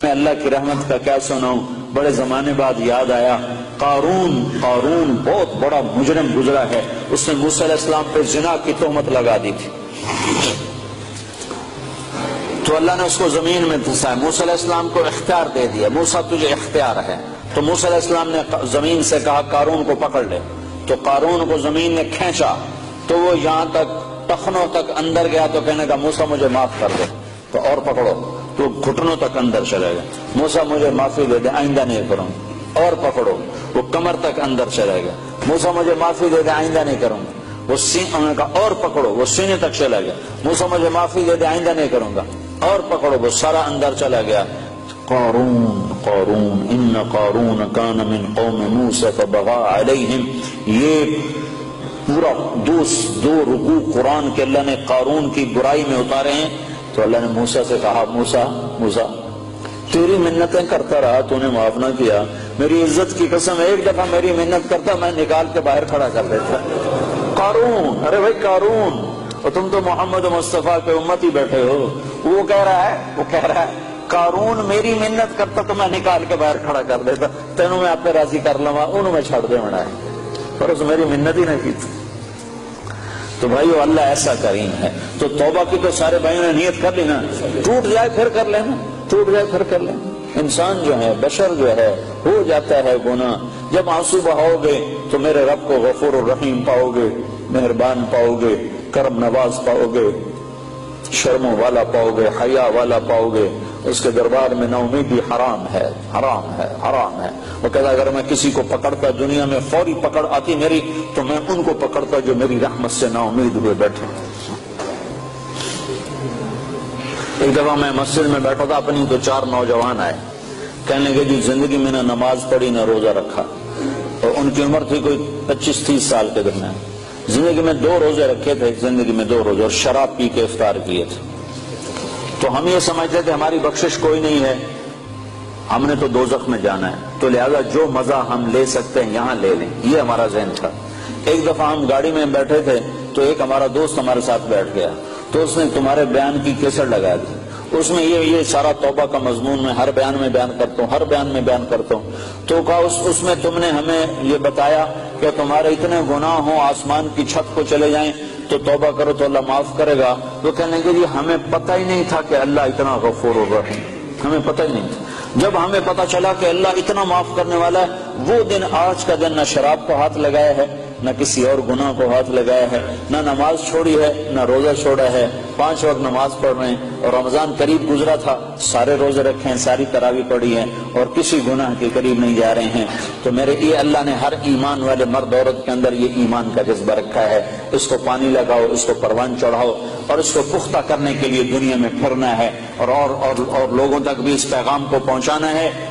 میں اللہ کی رحمت کا کیا سناؤں، بڑے زمانے بعد یاد آیا قارون بہت بڑا مجرم گزرا ہے، اس نے موسیٰ علیہ السلام پہ زنا کی تہمت لگا دی تھی، تو اللہ نے اس کو زمین میں دھسایا۔ موسیٰ علیہ السلام کو اختیار دے دیا، موسیٰ تجھے اختیار ہے، تو موسیٰ علیہ السلام نے زمین سے کہا قارون کو پکڑ لے، تو قارون کو زمین نے کھینچا تو وہ یہاں تک ٹخنوں تک اندر گیا، تو کہنے کا موسیٰ مجھے معاف کر دے، تو اور پکڑو تو گھٹنوں تک اندر چلے گا، موسیٰ مجھے معافی دے دے آئندہ نہیں کروں، اور پکڑو وہ کمر تک اندر چلے گا، موسیٰ مجھے معافی دے دے آئندہ نہیں کروں گا، وہ انہوں نے کہا اور پکڑو، وہ سینے تک چلا گیا، موسیٰ مجھے معافی دے دے آئندہ نہیں کروں گا، اور پکڑو، وہ سارا اندر چلا گیا۔ قارون ان قارون کان من قوم موسیٰ فبغى علیہم، یہ پورا دو رکوع قرآن کے اللہ نے قارون کی برائی میں اتارے ہیں۔ تو اللہ نے موسیٰ سے کہا موسیٰ تیری منتیں کرتا رہا، تو نے معاف نہ کیا، میری عزت کی قسم ایک دفعہ میری منت کرتا میں نکال کے باہر کھڑا کر دیتا۔ قارون، ارے بھائی قارون، اور تم تو محمد مصطفیٰ کے امتی بیٹھے ہو، وہ کہہ رہا ہے قارون میری منت کرتا تو میں نکال کے باہر کھڑا کر دیتا، تینوں میں آپ پہ راضی کر لوا، انہوں میں چھڑ دے منا ہے، پر اس میری منت ہی نہیں کی تھی۔ تو بھائیو اللہ ایسا کریم ہے، تو توبہ کی تو سارے بھائیوں نے نیت کر لی نا، ٹوٹ جائے پھر کر لینا، انسان جو ہے، بشر جو ہے، ہو جاتا ہے گناہ، جب آنسو بہاؤ گے تو میرے رب کو غفور الرحیم پاؤ گے، مہربان پاؤ گے، کرم نواز پاؤ گے، شرموں والا پاؤ گے، حیا والا پاؤ گے، اس کے دربار میں نا امیدی حرام ہے۔ وہ کہتا اگر میں کسی کو پکڑتا دنیا میں فوری پکڑ آتی میری، تو میں ان کو پکڑتا جو میری رحمت سے نا امید ہوئے بیٹھے۔ ایک دفعہ میں مسجد میں بیٹھا تھا اپنی، تو 4 نوجوان آئے، کہنے لگے جی زندگی میں نہ نماز پڑھی نہ روزہ رکھا، اور ان کی عمر تھی کوئی 25-30 سال کے درمیان، زندگی میں 2 روزے رکھے تھے، زندگی میں 2 روزے، اور شراب پی کے افطار کیے تھے۔ تو ہم یہ سمجھتے تھے ہماری بخشش کوئی نہیں ہے، ہم نے تو دوزخ میں جانا ہے، تو لہذا جو مزہ ہم لے سکتے ہیں یہاں لے لیں، یہ ہمارا ذہن تھا۔ ایک دفعہ ہم گاڑی میں بیٹھے تھے، تو ایک ہمارا دوست ہمارے ساتھ بیٹھ گیا، تو اس نے تمہارے بیان کی کیسٹ لگا دی، اس میں یہ سارا توبہ کا مضمون میں ہر بیان میں بیان کرتا ہوں، تو کہا اس میں تم نے ہمیں یہ بتایا کہ تمہارے اتنے گناہ ہوں آسمان کی چھت کو چلے جائیں تو توبہ کرو تو اللہ معاف کرے گا۔ وہ کہنے لگے جی ہمیں پتہ ہی نہیں تھا کہ اللہ اتنا غفور الرحیم، ہمیں پتہ ہی نہیں تھا۔ جب ہمیں پتہ چلا کہ اللہ اتنا معاف کرنے والا ہے، وہ دن آج کا دن نہ شراب کو ہاتھ لگایا ہے، نہ کسی اور گناہ کو ہاتھ لگایا ہے، نہ نماز چھوڑی ہے، نہ روزہ چھوڑا ہے، 5 وقت نماز پڑھ رہے ہیں، اور رمضان قریب گزرا تھا، سارے روزے رکھے ہیں، ساری تراویح پڑھی ہے، اور کسی گناہ کے قریب نہیں جا رہے ہیں۔ تو میرے یہ اللہ نے ہر ایمان والے مرد عورت کے اندر یہ ایمان کا جذبہ رکھا ہے، اس کو پانی لگاؤ، اس کو پروان چڑھاؤ، اور اس کو پختہ کرنے کے لیے دنیا میں پھرنا ہے، اور لوگوں تک بھی اس پیغام کو پہنچانا ہے